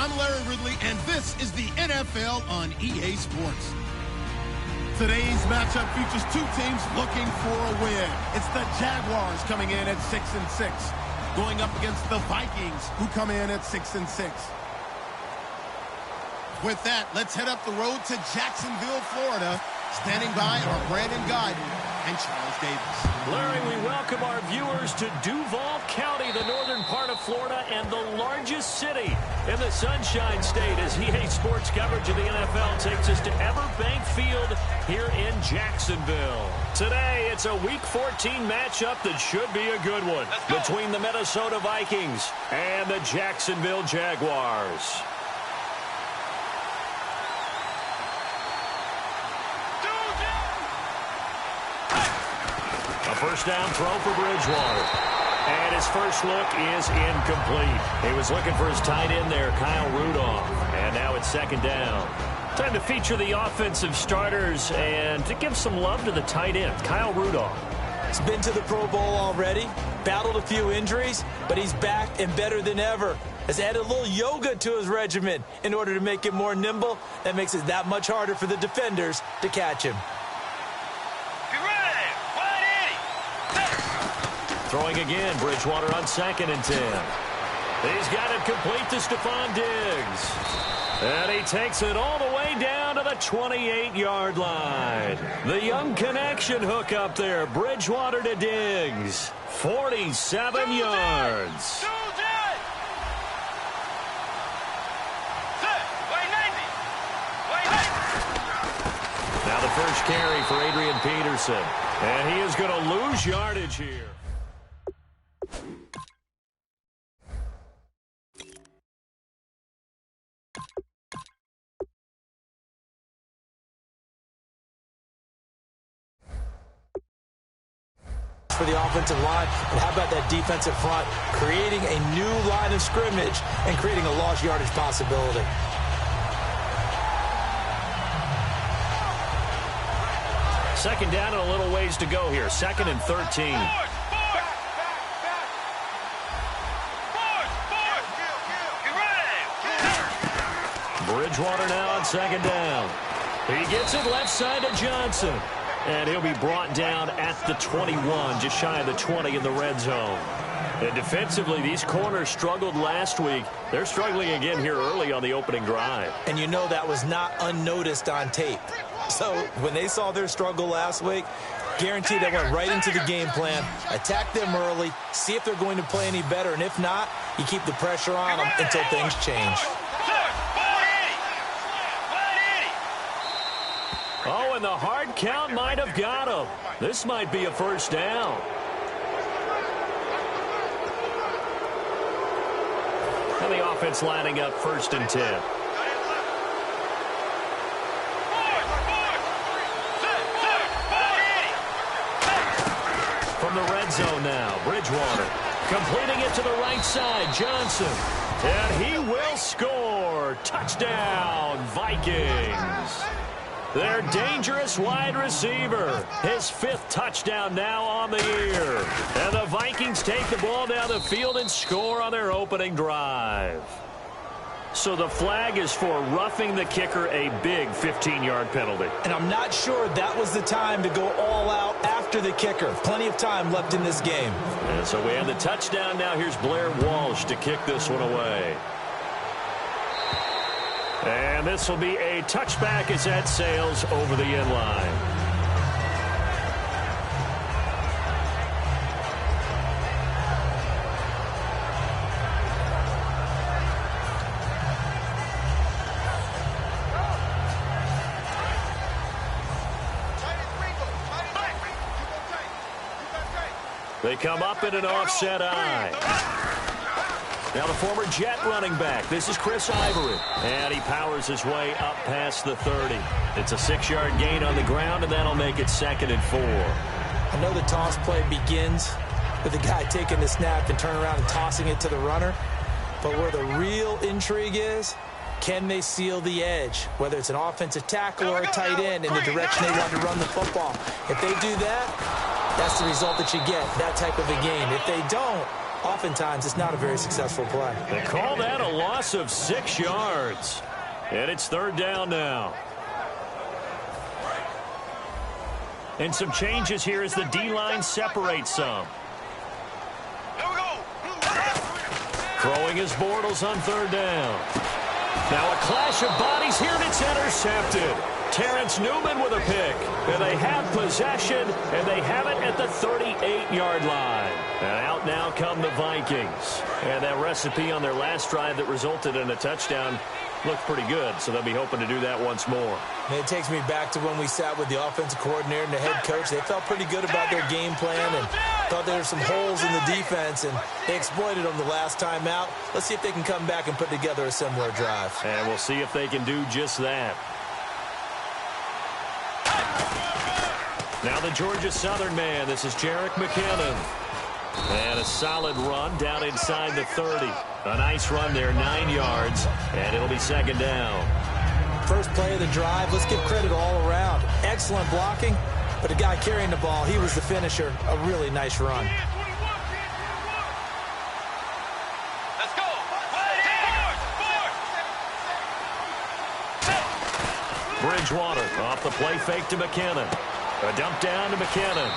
I'm Larry Ridley, and this is the NFL on EA Sports. Today's matchup features two teams looking for a win. It's the Jaguars coming in at 6-6, going up against the Vikings, who come in at 6-6. With that, let's head up the road to Jacksonville, Florida. Standing by are Brandon Guyton and Charles Davis. Larry, we welcome our viewers to Duval County, the northern part of Florida, and the largest city in the Sunshine State, as EA Sports coverage of the NFL takes us to Everbank Field here in Jacksonville. Today, it's a Week 14 matchup that should be a good one between the Minnesota Vikings and the Jacksonville Jaguars. First down throw for Bridgewater. And his first look is incomplete. He was looking for his tight end there, Kyle Rudolph. And now it's second down. Time to feature the offensive starters and to give some love to the tight end, Kyle Rudolph. He's been to the Pro Bowl already, battled a few injuries, but he's back and better than ever. Has added a little yoga to his regimen in order to make him more nimble. That makes it that much harder for the defenders to catch him. Throwing again, Bridgewater on 2nd and 10. He's got it complete to Stephon Diggs. And he takes it all the way down to the 28-yard line. The young connection hook up there. Bridgewater to Diggs. 47 yards. Now the first carry for Adrian Peterson. And he is going to lose yardage here. For the offensive line, and how about that defensive front, creating a new line of scrimmage and creating a lost yardage possibility. Second down and a little ways to go here. 2nd and 13. Bridgewater now on 2nd down. He gets it left side to Johnson. And he'll be brought down at the 21, just shy of the 20 in the red zone. And defensively, these corners struggled last week. They're struggling again here early on the opening drive. And you know that was not unnoticed on tape. So when they saw their struggle last week, guaranteed they went right into the game plan, attack them early, see if they're going to play any better. And if not, you keep the pressure on them until things change. Oh, and the hard count might have got him. This might be a first down. And the offense lining up 1st and 10. From the red zone now, Bridgewater completing it to the right side, Johnson. And he will score. Touchdown, Vikings. Their dangerous wide receiver. His 5th touchdown now on the year. And the Vikings take the ball down the field and score on their opening drive. So the flag is for roughing the kicker, a big 15-yard penalty. And I'm not sure that was the time to go all out after the kicker. Plenty of time left in this game. And so we have the touchdown now. Here's Blair Walsh to kick this one away. And this will be a touchback as that sails over the end line. They come up in an offset eye. Now the former Jet running back. This is Chris Ivory. And he powers his way up past the 30. It's a 6-yard gain on the ground, and that'll make it 2nd and 4. I know the toss play begins with the guy taking the snap and turning around and tossing it to the runner. But where the real intrigue is, can they seal the edge? Whether it's an offensive tackle or a tight end in the direction they want to run the football. If they do that, that's the result that you get, that type of a game. If they don't, oftentimes it's not a very successful play. They call that a loss of 6 yards. And it's 3rd down now. And some changes here as the D-line separates some. Throwing his Bortles on 3rd down. Now a clash of bodies here, and it's intercepted. Terrence Newman with a pick. And they have possession, and they have it at the 38-yard line. And out now come the Vikings. And that recipe on their last drive that resulted in a touchdown looked pretty good, so they'll be hoping to do that once more. And it takes me back to when we sat with the offensive coordinator and the head coach. They felt pretty good about their game plan and thought there were some holes in the defense, and they exploited them the last time out. Let's see if they can come back and put together a similar drive. And we'll see if they can do just that. Now the Georgia Southern man. This is Jerick McKinnon. And a solid run down inside the 30. A nice run there, 9 yards, and it'll be 2nd down. First play of the drive, let's give credit all around. Excellent blocking, but the guy carrying the ball, he was the finisher. A really nice run. Let's go. Bridgewater off the play fake to McKinnon. A dump down to McKinnon.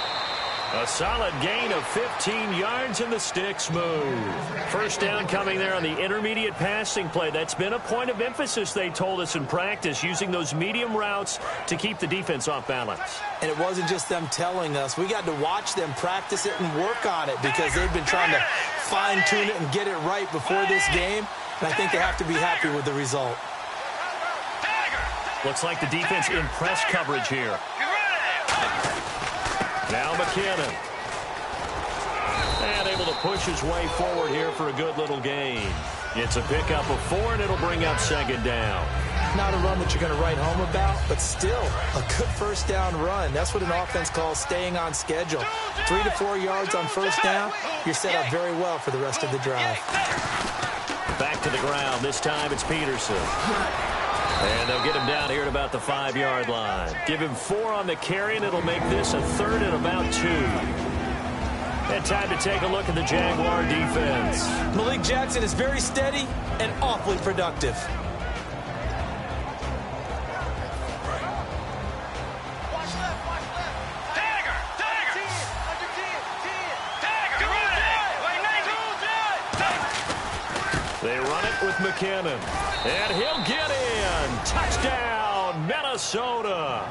A solid gain of 15 yards, and the sticks move. First down coming there on the intermediate passing play. That's been a point of emphasis, they told us in practice, using those medium routes to keep the defense off balance. And it wasn't just them telling us. We got to watch them practice it and work on it because they've been trying to fine-tune it and get it right before this game. And I think they have to be happy with the result. Looks like the defense in press coverage here. Now McKinnon. And able to push his way forward here for a good little gain. It's a pickup of 4, and it'll bring up 2nd down. Not a run that you're going to write home about, but still a good first down run. That's what an offense calls staying on schedule. 3 to 4 yards on first down, you're set up very well for the rest of the drive. Back to the ground. This time it's Peterson. And they'll get him down here at about the 5-yard line. Give him 4 on the carry, and it'll make this a 3rd and about 2. And time to take a look at the Jaguar defense. Malik Jackson is very steady and awfully productive. They run it with McKinnon. And he'll get in. Touchdown, Minnesota.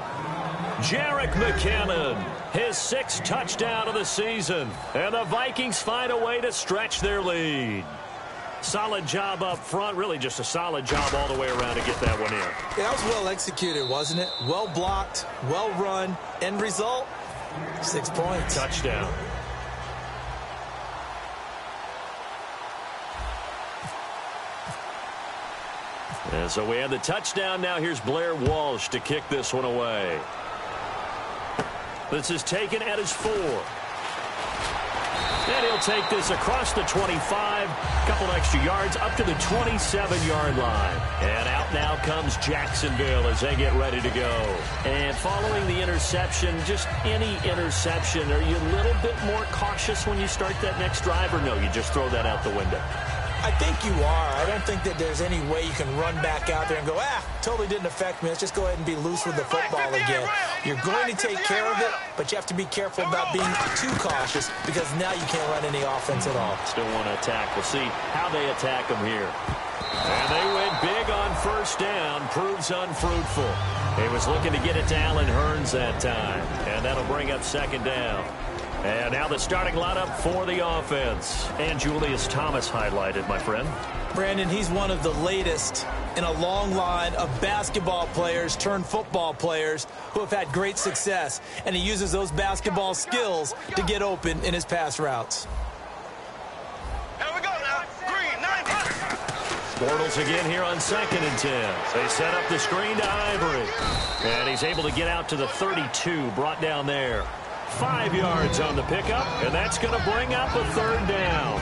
Jerick McKinnon, his 6th touchdown of the season. And the Vikings find a way to stretch their lead. Solid job up front. Really just a solid job all the way around to get that one in. Yeah, that was well executed, wasn't it? Well blocked, well run. End result, 6 points. Touchdown. And so we have the touchdown. Now here's Blair Walsh to kick this one away. This is taken at his 4. And he'll take this across the 25. Couple extra yards up to the 27-yard line. And out now comes Jacksonville as they get ready to go. And following the interception, just any interception, are you a little bit more cautious when you start that next drive, or no, you just throw that out the window? I think you are. I don't think that there's any way you can run back out there and go, totally didn't affect me. Let's just go ahead and be loose with the football again. You're going to take care of it, but you have to be careful about being too cautious because now you can't run any offense at all. Still want to attack. We'll see how they attack them here. And they went big on first down. Proves unfruitful. He was looking to get it to Allen Hurns that time. And that'll bring up 2nd down. And now the starting lineup for the offense. And Julius Thomas highlighted, my friend. Brandon, he's one of the latest in a long line of basketball players turned football players who have had great success. And he uses those basketball skills to get open in his pass routes. Here we go now. Green, 90. Bortles again here on 2nd and 10. They set up the screen to Ivory. And he's able to get out to the 32, brought down there. 5 yards on the pickup, and that's going to bring up a 3rd down.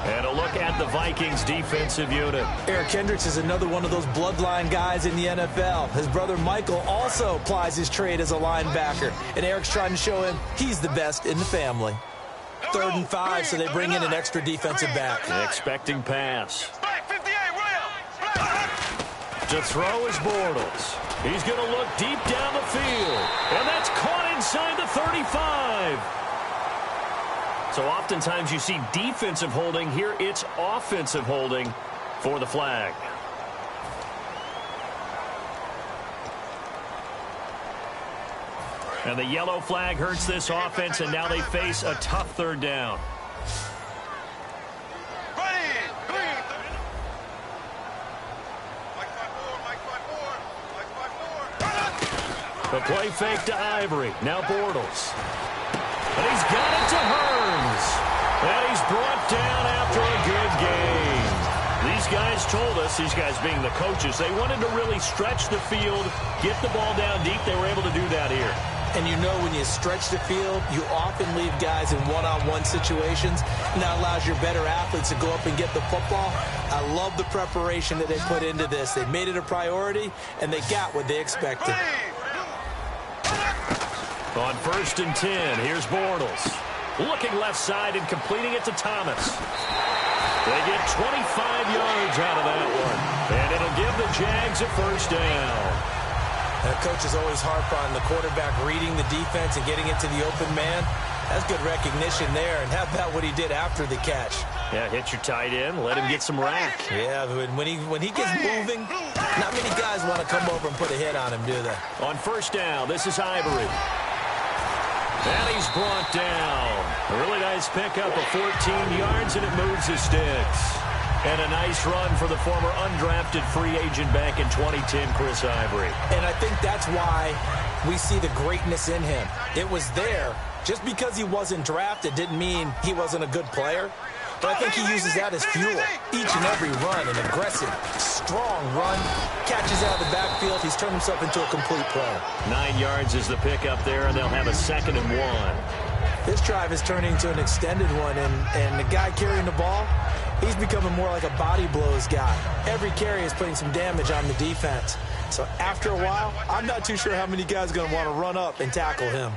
And a look at the Vikings defensive unit. Eric Kendricks is another one of those bloodline guys in the NFL. His brother Michael also applies his trade as a linebacker, and Eric's trying to show him he's the best in the family. 3rd and 5, so they bring in an extra defensive back. Expecting pass. Black 58, Rail. To throw is Bortles. He's going to look deep down the field. And that's caught inside the 35. So oftentimes you see defensive holding. Here it's offensive holding for the flag. And the yellow flag hurts this offense, and now they face a tough 3rd down. The play fake to Ivory. Now Bortles. And he's got it to Hearns. And he's brought down after a good game. These guys told us, these guys being the coaches, they wanted to really stretch the field, get the ball down deep. They were able to do that here. And you know when you stretch the field, you often leave guys in one-on-one situations, and that allows your better athletes to go up and get the football. I love the preparation that they put into this. They made it a priority, and they got what they expected. On 1st and 10, here's Bortles. Looking left side and completing it to Thomas. They get 25 yards out of that one. And it'll give the Jags a 1st down. The coaches always harp on the quarterback reading the defense and getting it to the open man. That's good recognition there. And how about what he did after the catch? Yeah, hit your tight end, let him get some rack. Yeah, when he gets moving, not many guys want to come over and put a hit on him, do they? On 1st down, this is Ivory. And he's brought down. A really nice pickup of 14 yards, and it moves his sticks. And a nice run for the former undrafted free agent back in 2010, Chris Ivory. And I think that's why we see the greatness in him. It was there. Just because he wasn't drafted didn't mean he wasn't a good player. But I think he uses that as fuel. Each and every run, an aggressive, strong run, catches out of the backfield. He's turned himself into a complete player. 9 yards is the pickup there, and they'll have a 2nd and 1. This drive is turning into an extended one, and the guy carrying the ball, he's becoming more like a body blows guy. Every carry is putting some damage on the defense. So after a while, I'm not too sure how many guys are going to want to run up and tackle him.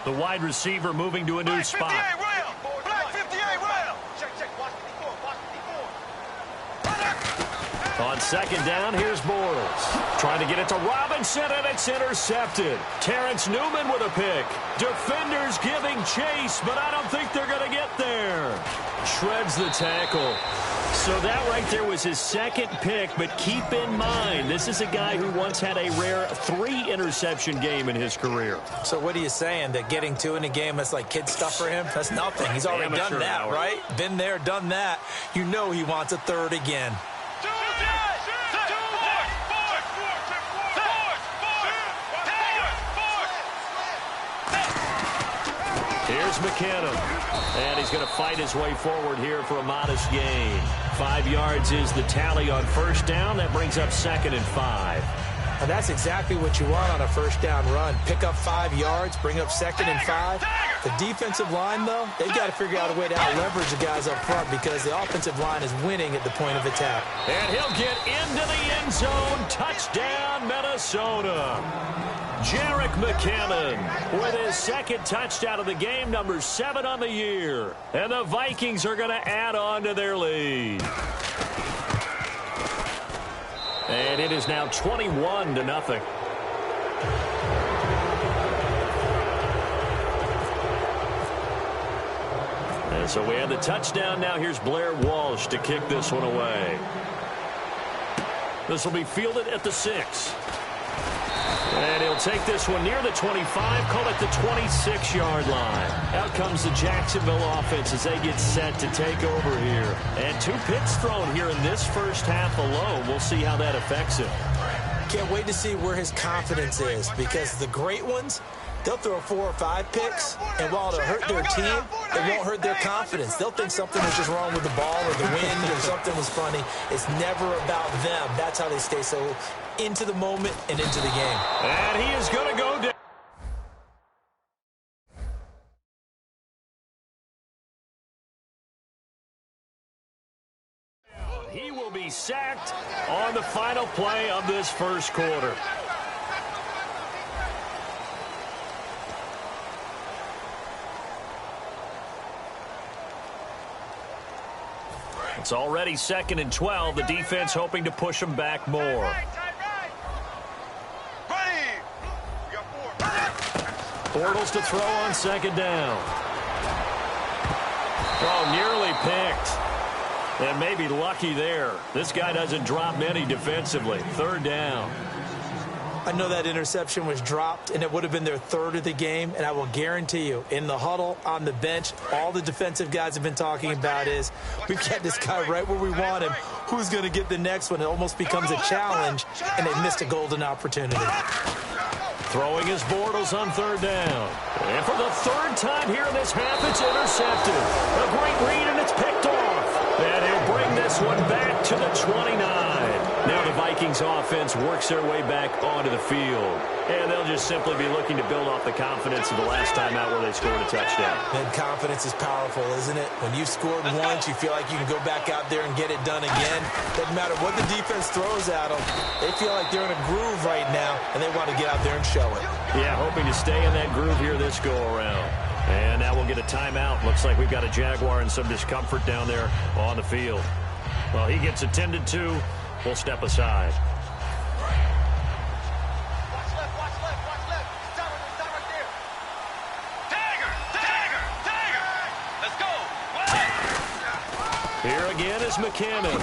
The wide receiver moving to a new spot. On 2nd down, here's Bortles. Trying to get it to Robinson, and it's intercepted. Terrence Newman with a pick. Defenders giving chase, but I don't think they're going to get there. Shreds the tackle. So that right there was his 2nd pick, but keep in mind, this is a guy who once had a rare 3-interception game in his career. So what are you saying, that getting 2 in a game, that's like kid stuff for him? That's nothing. He's already done that, right? Been there, done that. You know he wants a 3rd again. Here's McKinnon, and he's going to fight his way forward here for a modest gain. 5 yards is the tally on 1st down. That brings up 2nd and 5. And that's exactly what you want on a 1st down run. Pick up 5 yards, bring up 2nd and 5. The defensive line, though, they've got to figure out a way to out-leverage the guys up front because the offensive line is winning at the point of attack. And he'll get into the end zone. Touchdown, Minnesota. Jerick McKinnon with his 2nd touchdown of the game, number 7 on the year. And the Vikings are going to add on to their lead. And it is now 21-0. And so we have the touchdown. Now here's Blair Walsh to kick this one away. This will be fielded at the 6. And he'll take this one near the 25, call it the 26-yard line. Out comes the Jacksonville offense as they get set to take over here. And 2 picks thrown here in this first half alone. We'll see how that affects him. Can't wait to see where his confidence is, because the great ones, they'll throw 4 or 5 picks, and while it'll hurt their team, it won't hurt their confidence. They'll think something was just wrong with the ball or the wind or something was funny. It's never about them. That's how they stay so into the moment and into the game. And he is going to go down. He will be sacked on the final play of this first quarter. It's already 2nd and 12. The defense hoping to push them back more. Bortles to throw on 2nd down. Oh, nearly picked. And maybe lucky there. This guy doesn't drop many defensively. 3rd down. I know that interception was dropped, and it would have been their 3rd of the game, and I will guarantee you, in the huddle, on the bench, all the defensive guys have been talking about is, we've got this guy right where we want him. Who's going to get the next one? It almost becomes a challenge, and they missed a golden opportunity. Throwing his Bortles on 3rd down. And for the 3rd time here in this half, it's intercepted. A great read, and it's picked off. And he'll bring this one back to the 29. Now the Vikings offense works their way back onto the field. And they'll just simply be looking to build off the confidence of the last time out where they scored a touchdown. And confidence is powerful, isn't it? When you've scored once, you feel like you can go back out there and get it done again. Doesn't matter what the defense throws at them. They feel like they're in a groove right now, and they want to get out there and show it. Yeah, hoping to stay in that groove here this go-around. And now we'll get a timeout. Looks like we've got a Jaguar in some discomfort down there on the field. Well, he gets attended to. We'll step aside. Watch left, watch left, watch left. Stop right there. Dagger, dagger, dagger. Let's go. Here again is McKinnon.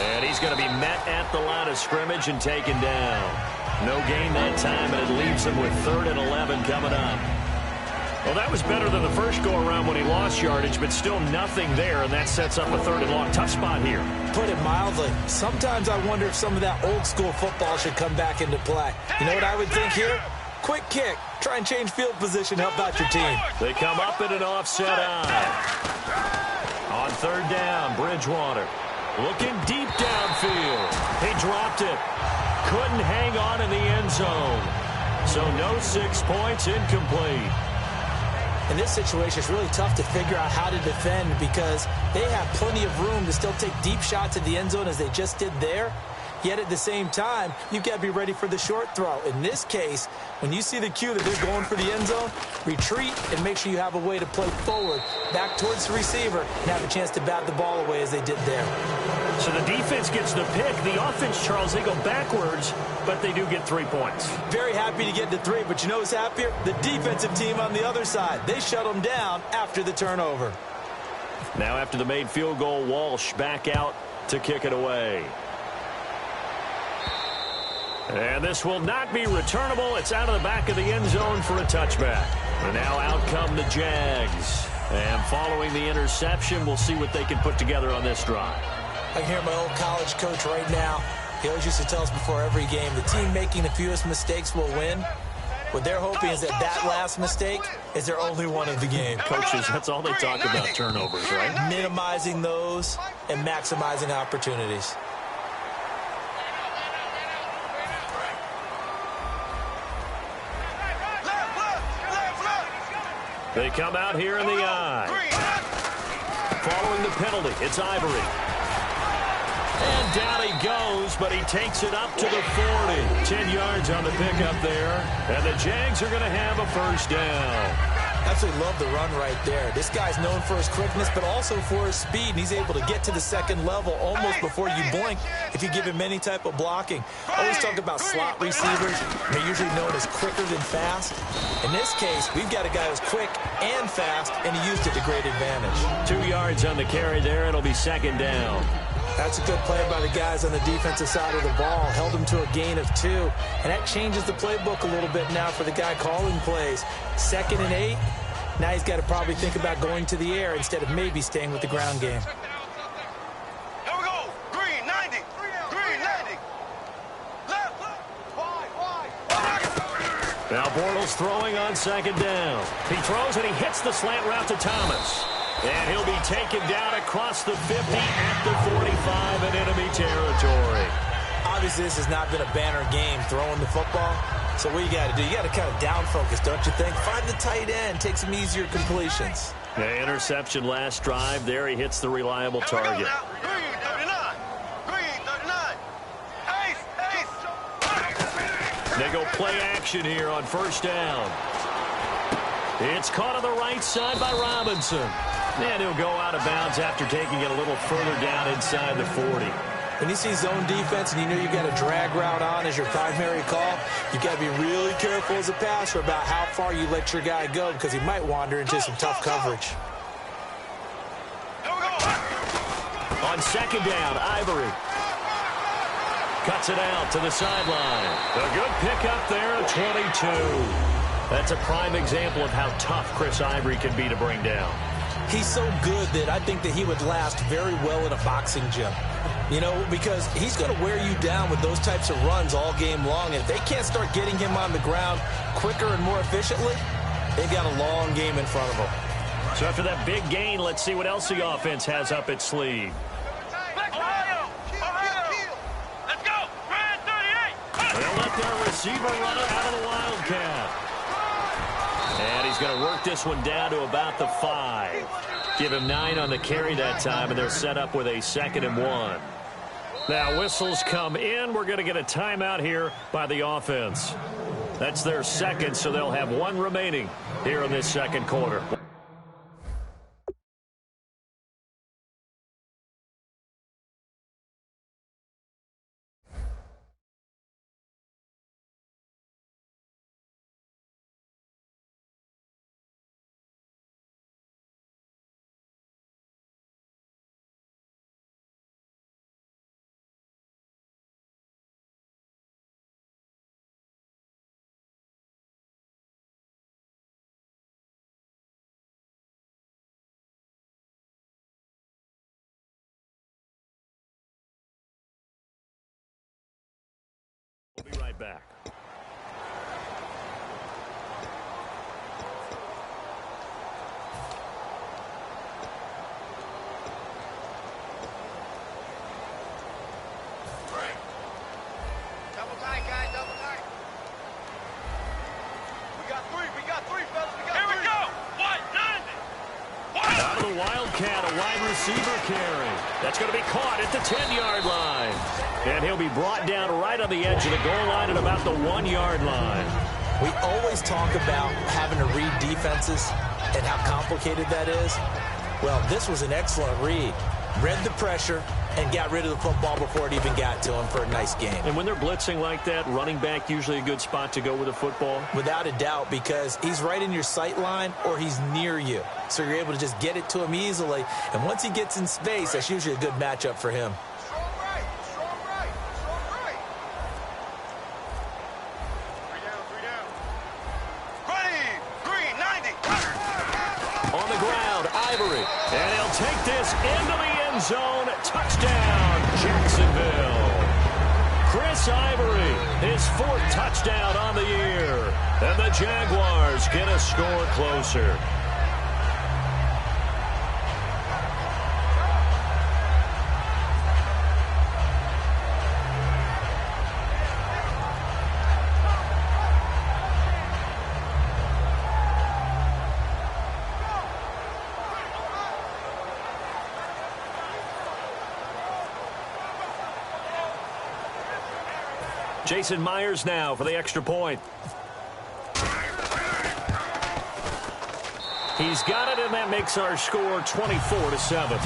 And he's going to be met at the line of scrimmage and taken down. No gain that time, and it leaves him with 3rd and 11 coming up. Well, that was better than the first go-around when he lost yardage, but still nothing there, and that sets up a 3rd and long. Tough spot here. Put it mildly, sometimes I wonder if some of that old-school football should come back into play. You know what I would think here? Quick kick. Try and change field position, help out your team. They come up in an offset eye. On 3rd down, Bridgewater. Looking deep downfield. He dropped it. Couldn't hang on in the end zone. So no 6 points, incomplete. In this situation, it's really tough to figure out how to defend because they have plenty of room to still take deep shots at the end zone as they just did there. Yet at the same time, you've got to be ready for the short throw. In this case, when you see the cue that they're going for the end zone, retreat and make sure you have a way to play forward, back towards the receiver, and have a chance to bat the ball away as they did there. So the defense gets the pick. The offense, Charles, they go backwards, but they do get 3 points. Very happy to get to 3, but you know who's happier? The defensive team on the other side. They shut them down after the turnover. Now after the made field goal, Walsh back out to kick it away. And this will not be returnable. It's out of the back of the end zone for a touchback. And now out come the Jags. And following the interception, we'll see what they can put together on this drive. I can hear my old college coach right now. He always used to tell us before every game, the team making the fewest mistakes will win. What they're hoping is that that last mistake is their only one of the game. Coaches, that's all they talk about, turnovers, right? Minimizing those and maximizing opportunities. They come out here in the eye. Following the penalty, it's Ivory. And down he goes, but he takes it up to the 40. 10 yards on the pickup there. And the Jags are going to have a 1st down. Absolutely love the run right there. This guy's known for his quickness, but also for his speed. And he's able to get to the 2nd level almost before you blink if you give him any type of blocking. Always talk about slot receivers. They're usually known as quicker than fast. In this case, we've got a guy who's quick and fast, and he used it to great advantage. 2 yards on the carry there. It'll be 2nd down. That's a good play by the guys on the defensive side of the ball. Held him to a gain of 2. And that changes the playbook a little bit now for the guy calling plays. 2nd and 8. Now he's got to probably think about going to the air instead of maybe staying with the ground game. Here we go. Green, 90. Green, 90. Left. Wide. Now Bortles throwing on 2nd down. He throws and he hits the slant route to Thomas. And he'll be taken down across the 50 at the 45 in enemy territory. Obviously, this has not been a banner game throwing the football. So what you got to do, you got to kind of down focus, don't you think? Find the tight end, take some easier completions. The interception last drive. There he hits the reliable target. Green, 39. Green, 39. Ace. They go play action here on 1st down. It's caught on the right side by Robinson. And he'll go out of bounds after taking it a little further down inside the 40. When you see zone defense and you know you got a drag route on as your primary call, you got to be really careful as a passer about how far you let your guy go because he might wander into some tough coverage. On second down, Ivory cuts it out to the sideline. A good pickup there at 22. That's a prime example of how tough Chris Ivory can be to bring down. He's so good that I think that he would last very well in a boxing gym. You know, because he's going to wear you down with those types of runs all game long. And if they can't start getting him on the ground quicker and more efficiently, they've got a long game in front of them. So after that big gain, let's see what else the offense has up its sleeve. They'll let their receiver run it out of the Wildcat. And he's going to work this one down to about the 5. Give him 9 on the carry that time, and they're set up with a 2nd and 1. Now whistles come in. We're going to get a timeout here by the offense. That's their second, so they'll have 1 remaining here in this second quarter. We'll be right back. Double tight, guys, double tight. We got three, fellas. Here we go. 190. Out of the Wildcat, a wide receiver carry. That's going to be caught at the 10-yard line. And he'll be brought down right on the edge of the goal line at about the 1-yard line. We always talk about having to read defenses and how complicated that is. Well, this was an excellent read. Read the pressure and got rid of the football before it even got to him for a nice game. And when they're blitzing like that, running back usually a good spot to go with the football? Without a doubt, because he's right in your sight line or he's near you. So you're able to just get it to him easily. And once he gets in space, that's usually a good matchup for him. Strong right. Three down. Ready, green, 90. On the ground, Ivory. And he'll take this into the end zone. Touchdown, Jacksonville. Chris Ivory, his 4th touchdown on the year. And the Jaguars get a score closer. Jason Myers now for the extra point. He's got it, and that makes our score 24-7.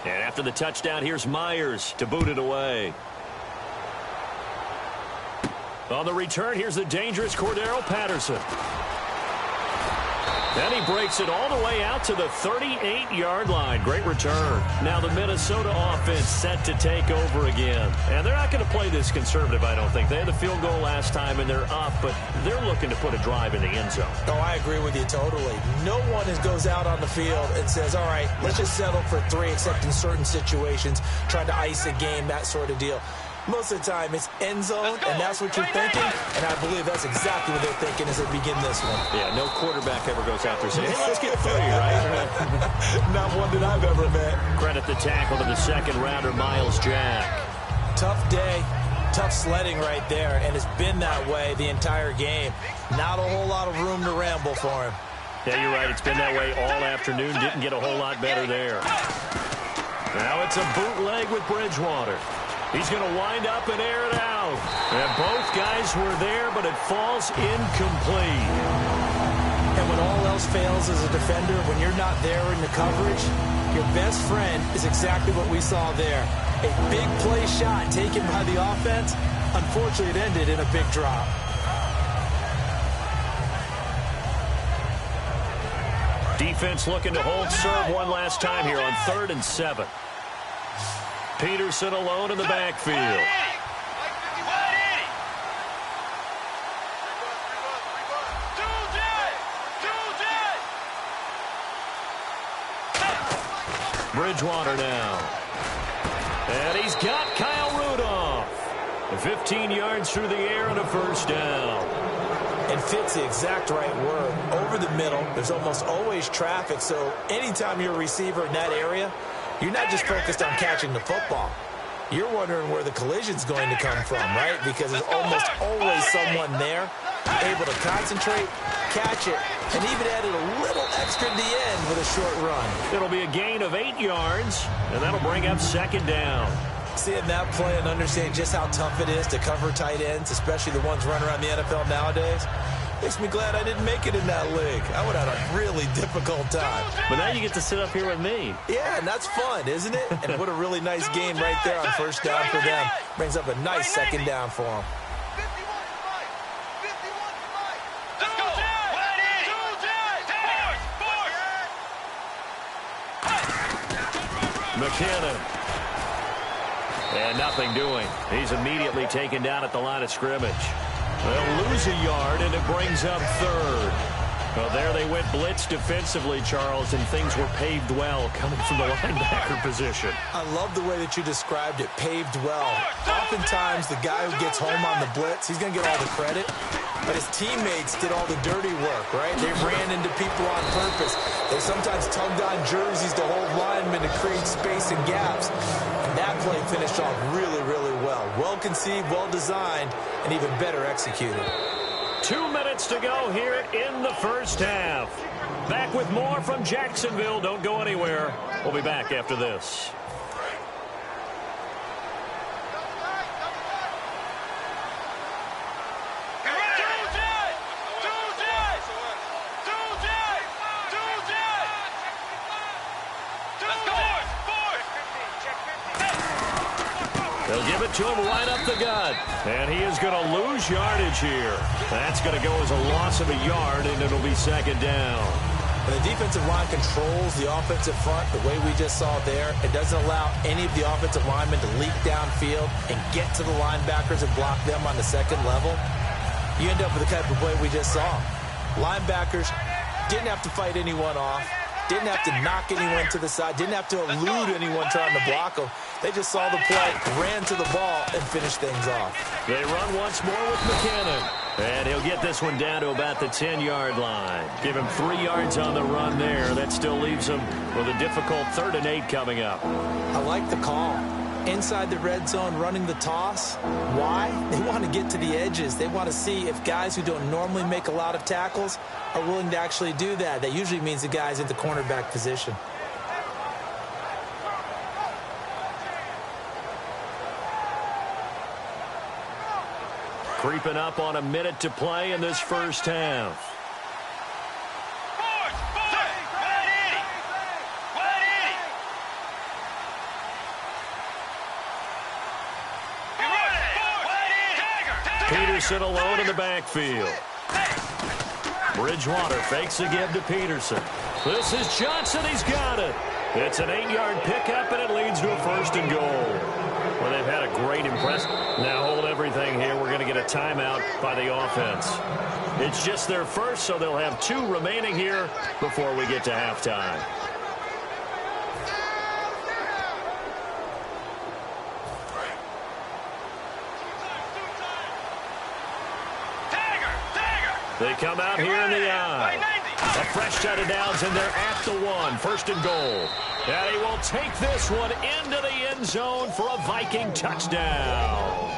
And after the touchdown, here's Myers to boot it away. On the return, here's the dangerous Cordero Patterson. Then he breaks it all the way out to the 38-yard line. Great return. Now the Minnesota offense set to take over again. And they're not going to play this conservative, I don't think. They had the field goal last time, and they're up, but they're looking to put a drive in the end zone. Oh, I agree with you totally. No one goes out on the field and says, all right, let's just settle for 3, except in certain situations, trying to ice a game, that sort of deal. Most of the time, it's end zone, and that's what you're thinking. And I believe that's exactly what they're thinking as they begin this one. Yeah, no quarterback ever goes out there saying, hey, let's get 3, right? Not one that I've ever met. Credit the tackle to the second-rounder, Miles Jack. Tough day, tough sledding right there, and it's been that way the entire game. Not a whole lot of room to ramble for him. Yeah, you're right. It's been that way all afternoon. Didn't get a whole lot better there. Now it's a bootleg with Bridgewater. He's going to wind up and air it out. And both guys were there, but it falls incomplete. And when all else fails as a defender, when you're not there in the coverage, your best friend is exactly what we saw there. A big play shot taken by the offense. Unfortunately, it ended in a big drop. Defense looking to hold serve one last time here on 3rd and 7. Peterson alone in the backfield. Bridgewater now. And he's got Kyle Rudolph. 15 yards through the air and a first down. And fits the exact right word. Over the middle, there's almost always traffic, so anytime you're a receiver in that area, you're not just focused on catching the football. You're wondering where the collision's going to come from, right? Because there's almost always someone there able to concentrate, catch it, and even added a little extra at the end with a short run. It'll be a gain of 8 yards, and that'll bring up 2nd down. Seeing that play and understanding just how tough it is to cover tight ends, especially the ones running around the NFL nowadays, makes me glad I didn't make it in that league. I would have had a really difficult time. But now you get to sit up here with me. Yeah, and that's fun, isn't it? And what a really nice game right there on first down for them. Brings up a nice 2nd down for them. McKinnon. And nothing doing. He's immediately taken down at the line of scrimmage. They'll lose a yard, and it brings up 3rd. Well, there they went blitz defensively, Charles, and things were paved well coming from the linebacker position. I love the way that you described it, paved well. Oftentimes, the guy who gets home on the blitz, he's going to get all the credit, but his teammates did all the dirty work, right? They ran into people on purpose. They sometimes tugged on jerseys to hold linemen to create space and gaps. And that play finished off really, really well. Well conceived, well designed, and even better executed. 2 minutes to go here in the first half. Back with more from Jacksonville. Don't go anywhere. We'll be back after this. They'll give it to him right up the gut. And he is going to lose yardage here. That's going to go as a loss of a yard, and it'll be 2nd down. When the defensive line controls the offensive front the way we just saw there, it doesn't allow any of the offensive linemen to leak downfield and get to the linebackers and block them on the second level. You end up with the type of play we just saw. Linebackers didn't have to fight anyone off, didn't have to knock anyone to the side, didn't have to elude anyone trying to block them. They just saw the play, ran to the ball, and finished things off. They run once more with McKinnon. And he'll get this one down to about the 10-yard line. Give him 3 yards on the run there. That still leaves him with a difficult 3rd and 8 coming up. I like the call. Inside the red zone, running the toss. Why? They want to get to the edges. They want to see if guys who don't normally make a lot of tackles are willing to actually do that. That usually means the guy's in the cornerback position. Creeping up on a minute to play in this first half. Peterson alone in the backfield. Bridgewater fakes a give to Peterson. This is Johnson. He's got it. It's an 8-yard pickup, and it leads to a 1st and goal. Well, they've had a great impress. Now hold everything here. We're going to get a timeout by the offense. It's just their first, so they'll have 2 remaining here before we get to halftime. They come out here in the eye. A fresh set of downs, and they're at the 1. First and goal. And he will take this one into the end zone for a Viking touchdown.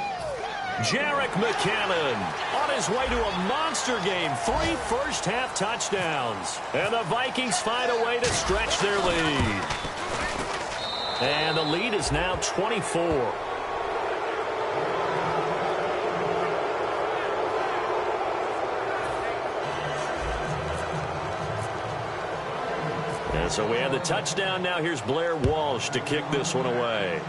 Jerick McKinnon on his way to a monster game. 3 first-half touchdowns. And the Vikings find a way to stretch their lead. And the lead is now 24. And so we have the touchdown. Now here's Blair Walsh to kick this one away.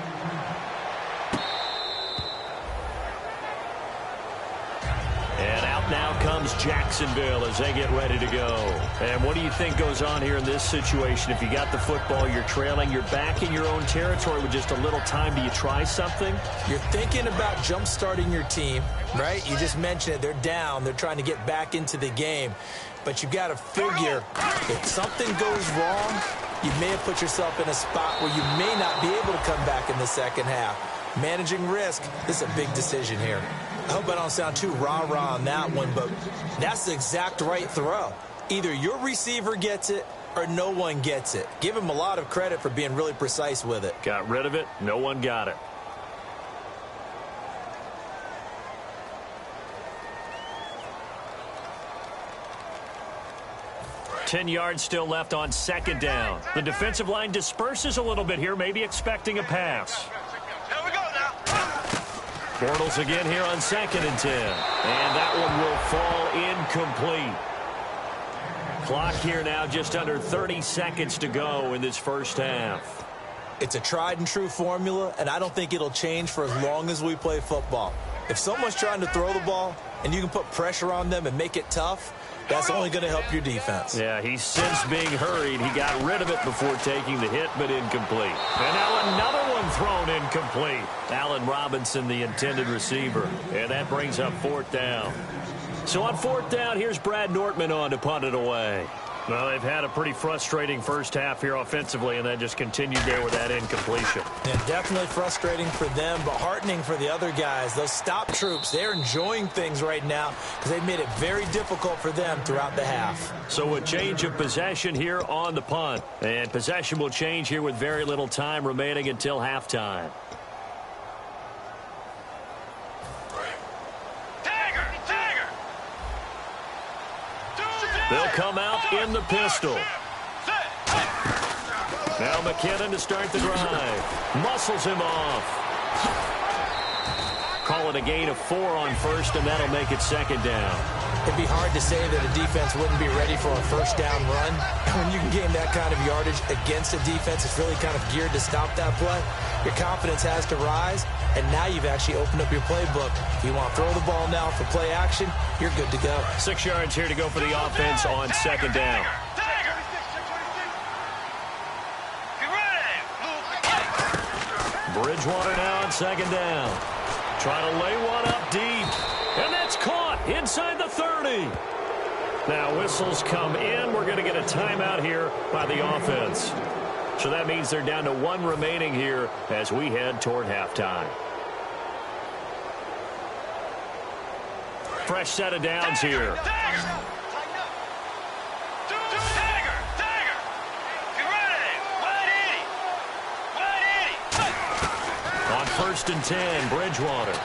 And out now comes Jacksonville as they get ready to go. And what do you think goes on here in this situation? If you got the football, you're trailing, you're back in your own territory with just a little time. Do you try something? You're thinking about jump-starting your team, right? You just mentioned it. They're down. They're trying to get back into the game. But you've got to figure if something goes wrong, you may have put yourself in a spot where you may not be able to come back in the second half. Managing risk, this is a big decision here. I hope I don't sound too rah-rah on that one, but that's the exact right throw. Either your receiver gets it or no one gets it. Give him a lot of credit for being really precise with it. Got rid of it. No one got it. 10 yards still left on second down. The defensive line disperses a little bit here, maybe expecting a pass. Here we go now. Bortles again here on 2nd and 10. And that one will fall incomplete. Clock here now just under 30 seconds to go in this first half. It's a tried and true formula, and I don't think it'll change for as long as we play football. If someone's trying to throw the ball and you can put pressure on them and make it tough, that's only going to help your defense. Yeah, he's since being hurried. He got rid of it before taking the hit, but incomplete. And now another one thrown incomplete. Allen Robinson, the intended receiver. And that brings up 4th down. So on 4th down, here's Brad Nortman on to punt it away. Well, they've had a pretty frustrating first half here offensively, and that just continued there with that incompletion. Yeah, definitely frustrating for them, but heartening for the other guys. Those stop troops, they're enjoying things right now because they've made it very difficult for them throughout the half. So a change of possession here on the punt. And possession will change here with very little time remaining until halftime. They'll come out in the pistol. Now McKinnon to start the drive. Muscles him off. Call it a gain of 4 on first, and that'll make it 2nd down. It'd be hard to say that a defense wouldn't be ready for a first down run. When you can gain that kind of yardage against a defense, it's really kind of geared to stop that play. Your confidence has to rise, and now you've actually opened up your playbook. If you want to throw the ball now for play action, you're good to go. 6 yards here to go for the offense on 2nd down. Bridgewater now on 2nd down. Trying to lay one up deep. And that's caught inside the 30. Now whistles come in. We're going to get a timeout here by the offense. So that means they're down to 1 remaining here as we head toward halftime. Fresh set of downs here. On 1st and 10, Bridgewater.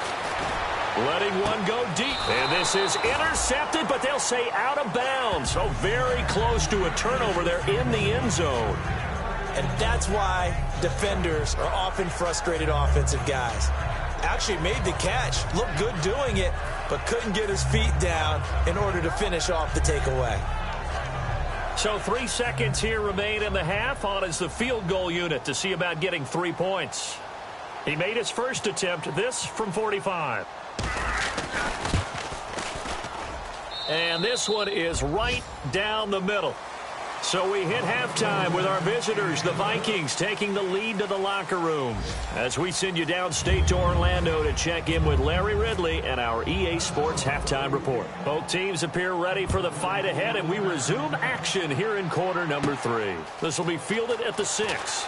Letting one go deep. And this is intercepted, but they'll say out of bounds. So very close to a turnover there in the end zone. And that's why defenders are often frustrated offensive guys. Actually made the catch, looked good doing it, but couldn't get his feet down in order to finish off the takeaway. So 3 seconds here remain in the half. On is the field goal unit to see about getting 3 points. He made his first attempt, this from 45. And this one is right down the middle. So we hit halftime with our visitors, the Vikings, taking the lead to the locker room. As we send you downstate to Orlando to check in with Larry Ridley and our EA Sports Halftime Report. Both teams appear ready for the fight ahead, and we resume action here in quarter number 3. This will be fielded at the 6.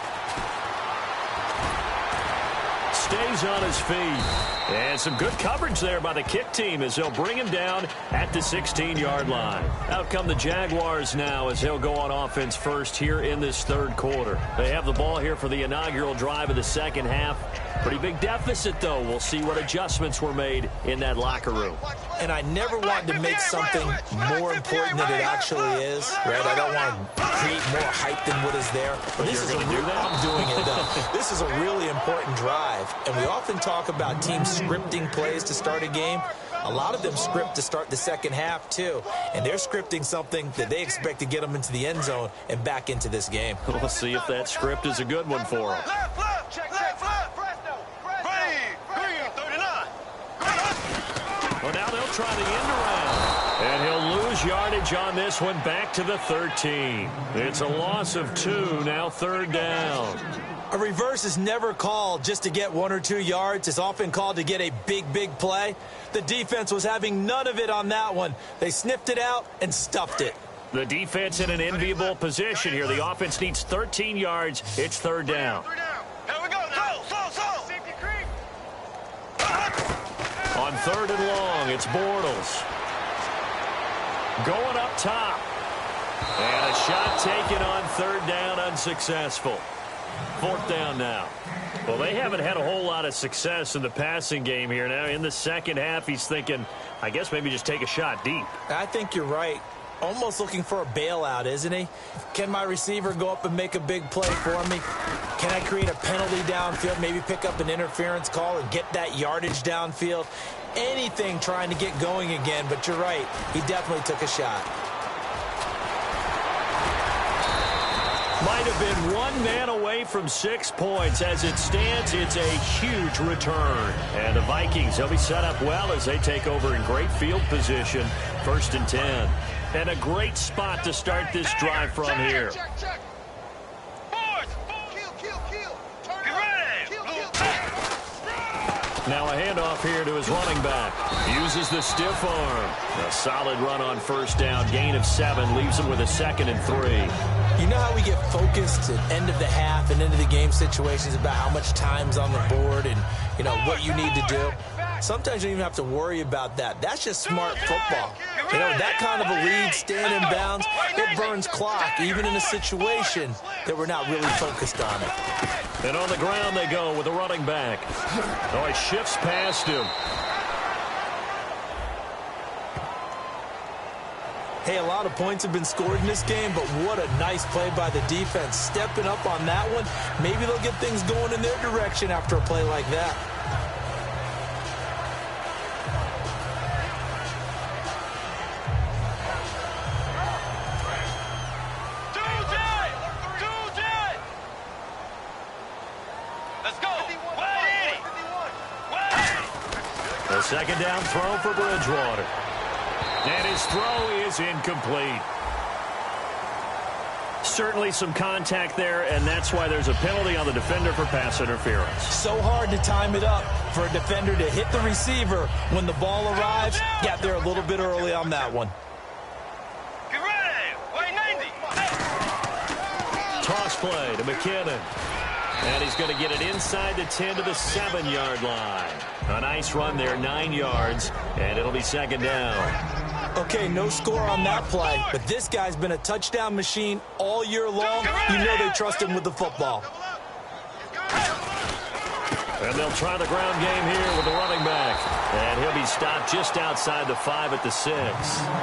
stays on his feet. And some good coverage there by the kick team as they'll bring him down at the 16-yard line. Out come the Jaguars now as they'll go on offense first here in this third quarter. They have the ball here for the inaugural drive of the second half. Pretty big deficit, though. We'll see what adjustments were made in that locker room. And I never want to make something more important than it actually is, right? I don't want to create more hype than what is there. But this is I'm doing it, though. This is a really important drive. And we often talk about teams scripting plays to start a game. A lot of them script to start the second half, too. And they're scripting something that they expect to get them into the end zone and back into this game. We'll see if that script is a good one for them. Well, now they'll try the end around. And he'll lose yardage on this one back to the 13. It's a loss of 2, now third down. A reverse is never called just to get 1 or 2 yards. It's often called to get a big, big play. The defense was having none of it on that one. They sniffed it out and stuffed it. The defense in an enviable position here. The offense needs 13 yards. It's third down. Here we go. Safety creep. On third and long, it's Bortles. Going up top. And a shot taken on third down, unsuccessful. Fourth down now. Well, they haven't had a whole lot of success in the passing game here. Now, in the second half, he's thinking, I guess maybe just take a shot deep. I think you're right. Almost looking for a bailout, isn't he? Can my receiver go up and make a big play for me? Can I create a penalty downfield, maybe pick up an interference call and get that yardage downfield? Anything trying to get going again, but you're right. He definitely took a shot. Might have been one man away from 6 points. As it stands, it's a huge return. And the Vikings, they'll be set up well as they take over in great field position. 1st and 10. And a great spot to start this drive from here. Check. Now a handoff here to his running back. Uses the stiff arm. A solid run on first down. Gain of 7. Leaves him with a 2nd and 3. You know how we get focused at end of the half and into the game situations about how much time's on the board and, you know, what you need to do? Sometimes you don't even have to worry about that. That's just smart football. You know, that kind of a lead, stand in bounds, it burns clock, even in a situation that we're not really focused on it. And on the ground they go with the running back. Oh, he shifts past him. Hey, a lot of points have been scored in this game, but what a nice play by the defense. Stepping up on that one, maybe they'll get things going in their direction after a play like that. Let's go. A second down throw for Bridgewater. And his throw is incomplete. Certainly some contact there, and that's why there's a penalty on the defender for pass interference. So hard to time it up for a defender to hit the receiver when the ball arrives. Got there a little bit early on that one. Get ready. Wait, 90. Toss play to McKinnon. And he's going to get it inside the 10 to the 7-yard line. A nice run there, 9 yards, and it'll be second down. Okay, no score on that play, but this guy's been a touchdown machine all year long. You know they trust him with the football. And they'll try the ground game here with the running back. And he'll be stopped just outside the 5 at the 6.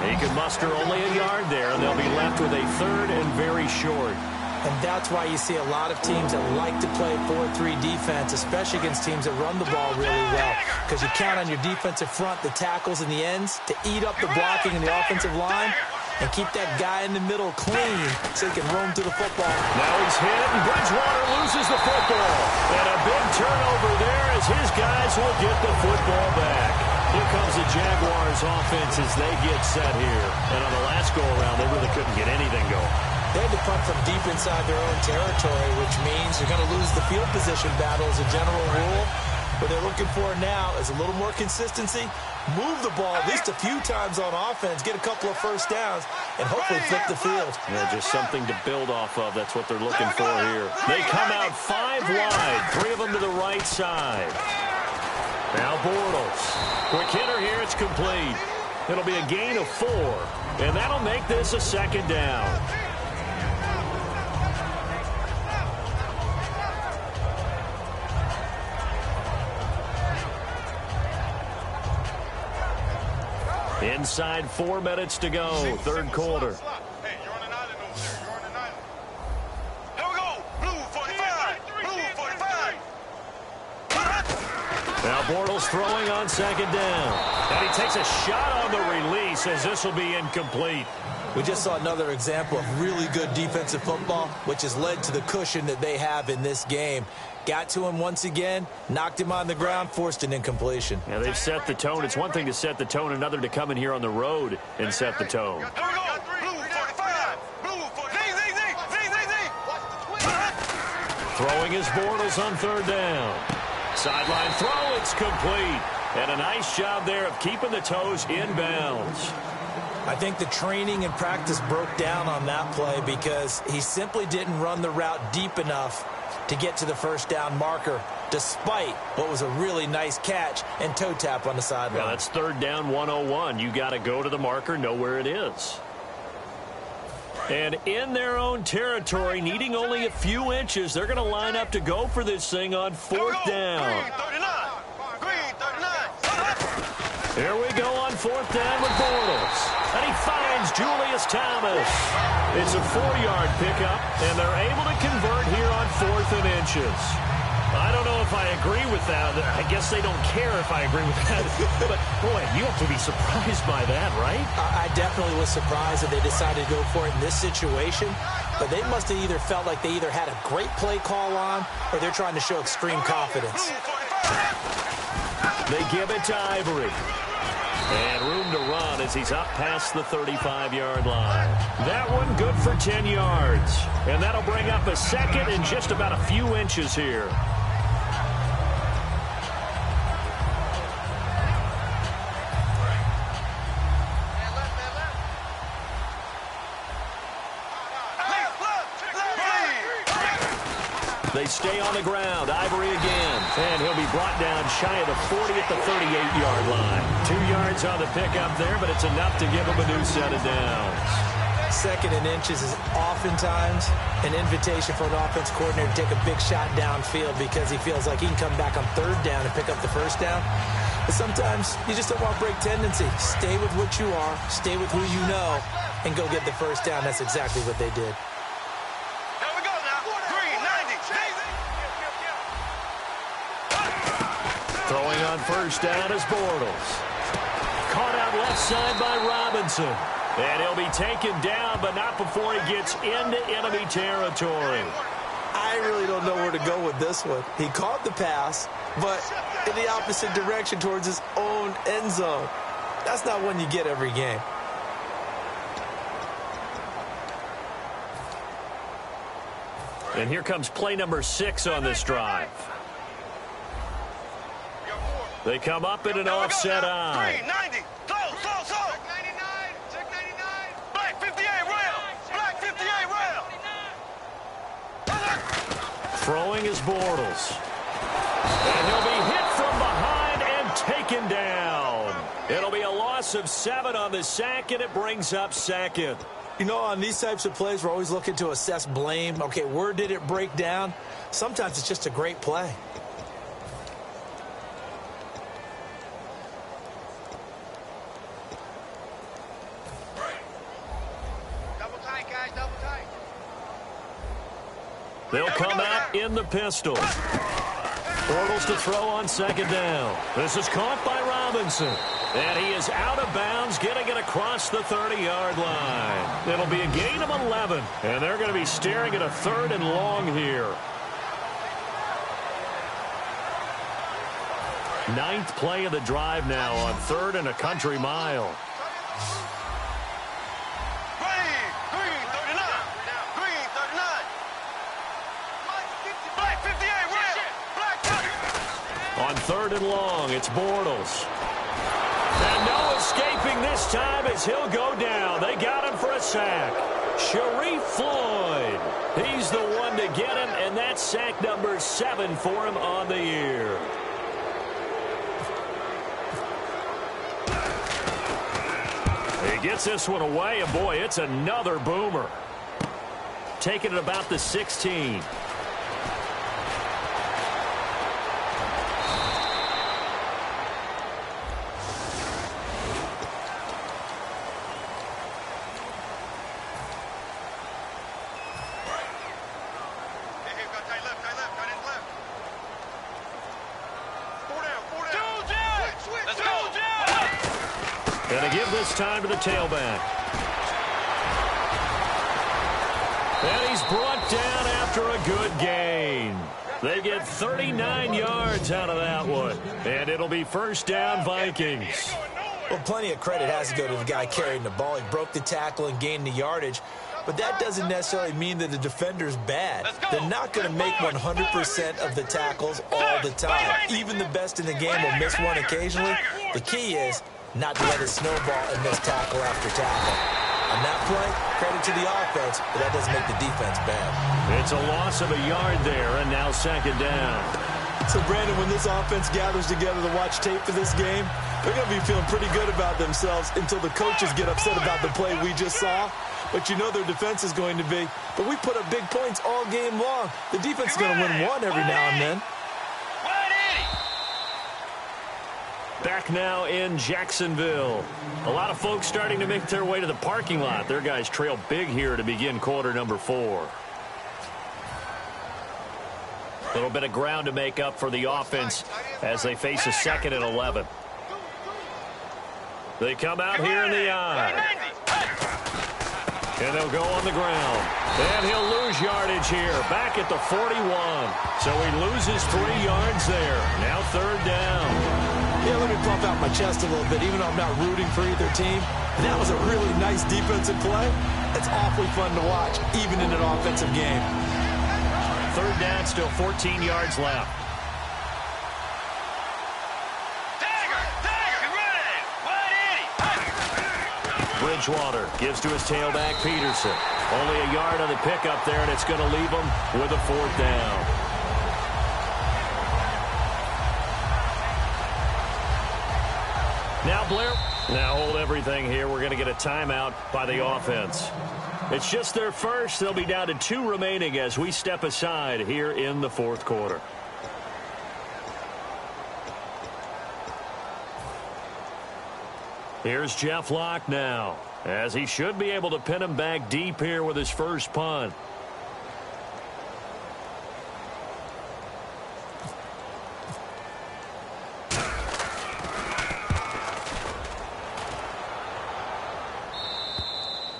He can muster only a yard there, and they'll be left with a 3rd and very short. And that's why you see a lot of teams that like to play 4-3 defense, especially against teams that run the ball really well. Because you count on your defensive front, the tackles and the ends, to eat up the blocking in the offensive line and keep that guy in the middle clean so he can roam through the football. Now he's hit, and Bridgewater loses the football. And a big turnover there as his guys will get the football back. Here comes the Jaguars offense as they get set here. And on the last go-around, they really couldn't get anything going. They had to punt from deep inside their own territory, which means you're going to lose the field position battle as a general rule. What they're looking for now is a little more consistency, move the ball at least a few times on offense, get a couple of first downs, and hopefully flip the field. Yeah, just something to build off of. That's what they're looking for here. They come out 5 wide, 3 of them to the right side. Now Bortles. Quick hitter here, it's complete. It'll be a gain of 4, and that'll make this a 2nd down. Inside 4 minutes to go, 3rd quarter. Hey, you're on an island over there. You're on an island. Here we go. Blue 45. Blue 45. Now Bortles throwing on 2nd down. And he takes a shot on the release as this will be incomplete. We just saw another example of really good defensive football, which has led to the cushion that they have in this game. Got to him once again, knocked him on the ground, forced an incompletion. Yeah, they've set the tone. It's one thing to set the tone, another to come in here on the road and set the tone. Here we go. Blue 45. Blue 45. Throwing his Bortles on 3rd down. Sideline throw, it's complete. And a nice job there of keeping the toes in bounds. I think the training and practice broke down on that play because he simply didn't run the route deep enough to get to the 1st down marker, despite what was a really nice catch and toe tap on the sideline. Yeah, that's 3rd down 101. You got to go to the marker, know where it is. And in their own territory, needing only a few inches, they're going to line up to go for this thing on 4th down. Green 39. Here we go on 4th down with Bortles. And he finds Julius Thomas. It's a 4-yard pickup, and they're able to convert here on 4th and inches. I don't know if I agree with that. I guess they don't care if I agree with that. But, boy, you have to be surprised by that, right? I definitely was surprised that they decided to go for it in this situation. But they must have either felt like they either had a great play call on or they're trying to show extreme confidence. They give it to Ivory. And room to run as he's up past the 35-yard line. That one good for 10 yards. And that'll bring up a 2nd and just about a few inches here. They stay on the ground. Ivory again. And he'll be brought down shy of the 40 at the 38-yard line. 2 yards on the pickup there, but it's enough to give him a new set of downs. 2nd and inches is oftentimes an invitation for an offense coordinator to take a big shot downfield because he feels like he can come back on 3rd down and pick up the 1st down. But sometimes you just don't want break tendency. Stay with what you are, stay with who you know, and go get the 1st down. That's exactly what they did. Throwing on 1st down is Bortles. Caught out left side by Robinson. And he'll be taken down, but not before he gets into enemy territory. I really don't know where to go with this one. He caught the pass, but in the opposite direction towards his own end zone. That's not one you get every game. And here comes play number 6 on this drive. They come up in an offset eye. 90. Close. Check 99. Check 99. Black 58 rail. Black 58 rail. Throwing is Bortles. And he'll be hit from behind and taken down. It'll be a loss of 7 on the sack, and it brings up 2nd. You know, on these types of plays, we're always looking to assess blame. Okay, where did it break down? Sometimes it's just a great play. They'll come out in the pistol. Bortles to throw on 2nd down. This is caught by Robinson. And he is out of bounds, getting it across the 30-yard line. It'll be a gain of 11. And they're going to be staring at a 3rd and long here. 9th play of the drive now on 3rd and a country mile. On On 3rd and long, it's Bortles. And no escaping this time as he'll go down. They got him for a sack. Sharif Floyd. He's the one to get him, and that's sack number 7 for him on the year. He gets this one away, and boy, it's another boomer. Taking it about the 16. And to give this time to the tailback. And he's brought down after a good gain. They get 39 yards out of that one. And it'll be 1st down Vikings. Well, plenty of credit has to go to the guy carrying the ball. He broke the tackle and gained the yardage. But that doesn't necessarily mean that the defender's bad. They're not going to make 100% of the tackles all the time. Even the best in the game will miss one occasionally. The key is not to let it snowball and miss tackle after tackle. On that play, credit to the offense, but that doesn't make the defense bad. It's a loss of a yard there, and now 2nd down. So, Brandon, when this offense gathers together to watch tape for this game, they're going to be feeling pretty good about themselves until the coaches get upset about the play we just saw. But you know their defense is going to be. But we put up big points all game long. The defense is going to win one every now and then. Back now in Jacksonville. A lot of folks starting to make their way to the parking lot. Their guys trail big here to begin quarter number 4. A little bit of ground to make up for the offense as they face a 2nd and 11. They come out here in the eye. And they'll go on the ground. And he'll lose yardage here. Back at the 41. So he loses 3 yards there. Now 3rd down. Yeah, let me pump out my chest a little bit, even though I'm not rooting for either team. That was a really nice defensive play. It's awfully fun to watch, even in an offensive game. 3rd down, still 14 yards left. Bridgewater gives to his tailback, Peterson. Only a yard on the pickup there, and it's going to leave him with a 4th down. Now Blair. Now hold everything here. We're going to get a timeout by the offense. It's just their first. They'll be down to 2 remaining as we step aside here in the 4th quarter. Here's Jeff Locke now, as he should be able to pin him back deep here with his first punt.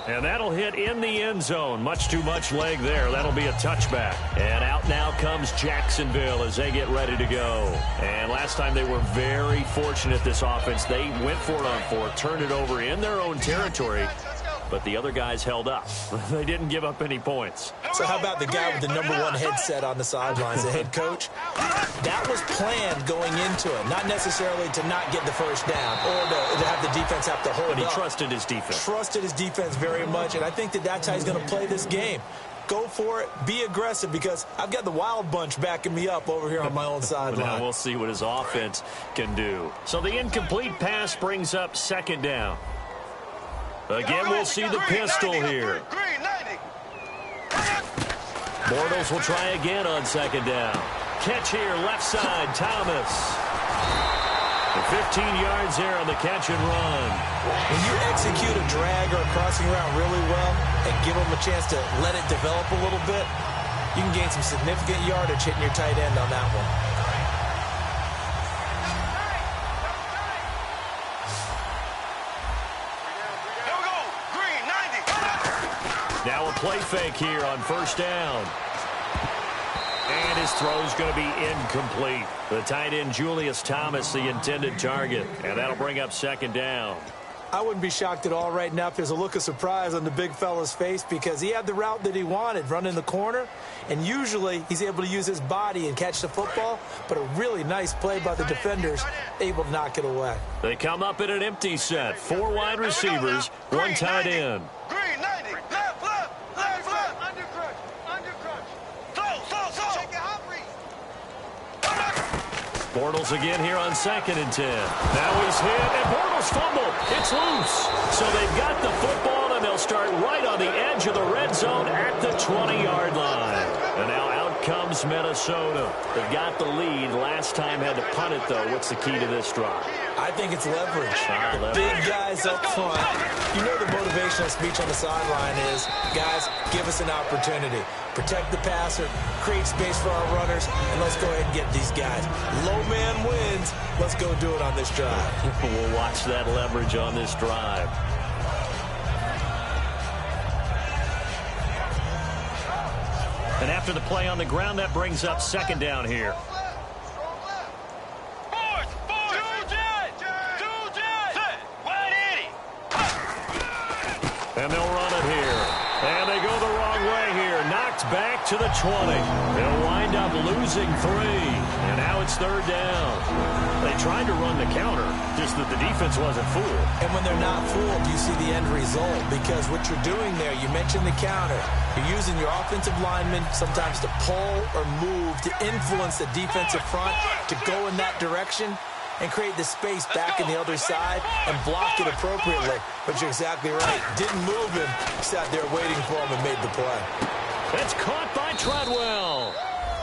And that'll hit in the end zone. Much too much leg there. That'll be a touchback. And out now comes Jacksonville as they get ready to go. And last time they were very fortunate, this offense. They went for it on 4, turned it over in their own territory, but the other guys held up. They didn't give up any points. So how about the guy with the #1 headset on the sidelines, the head coach? That was planned going into it, not necessarily to not get the first down or to have the defense have to hold But he up. trusted his defense. Trusted his defense very much, and I think that that's how he's going to play this game. Go for it. Be aggressive, because I've got the wild bunch backing me up over here on my own sideline. Now we'll see what his offense can do. So the incomplete pass brings up 2nd down. Again, we'll see the pistol here. Bortles will try again on 2nd down. Catch here, left side, Thomas. And 15 yards there on the catch and run. When you execute a drag or a crossing route really well and give them a chance to let it develop a little bit, you can gain some significant yardage hitting your tight end on that one. Now a play fake here on 1st down. And his throw's going to be incomplete. The tight end, Julius Thomas, the intended target. And that'll bring up 2nd down. I wouldn't be shocked at all right now if there's a look of surprise on the big fella's face because he had the route that he wanted, running the corner, and usually he's able to use his body and catch the football, but a really nice play by the defenders, able to knock it away. They come up in an empty set. 4 wide receivers, 1 tight end. Green 90, left, under crunch, slow. Check your hot read. Bortles again here on 2nd and 10. Now he's hit, and Bortles fumbled. It's loose. So they've got the football, and they'll start right on the edge of the red zone at the 20-yard line. And now out comes Minnesota. They've got the lead. Last time had to punt it, though. What's the key to this drive? I think it's leverage. The big guys up front. You know the motivational speech on the sideline is, guys, give us an opportunity. Protect the passer, create space for our runners, and let's go ahead and get these guys. Low man wins. Let's go do it on this drive. We'll watch that leverage on this drive. And after the play on the ground, that brings up 2nd down here. And they'll run it here. And they go the wrong way here. Knocked back to the 20. They'll wind up losing 3. And now it's 3rd down. They tried to run the counter, just that the defense wasn't fooled. And when they're not fooled, you see the end result. Because what you're doing there, you mentioned the counter. You're using your offensive linemen sometimes to pull or move to influence the defensive front to go in that direction and create the space back in the other side and block it appropriately. But you're exactly right. Didn't move him. Sat there waiting for him and made the play. That's caught by Treadwell.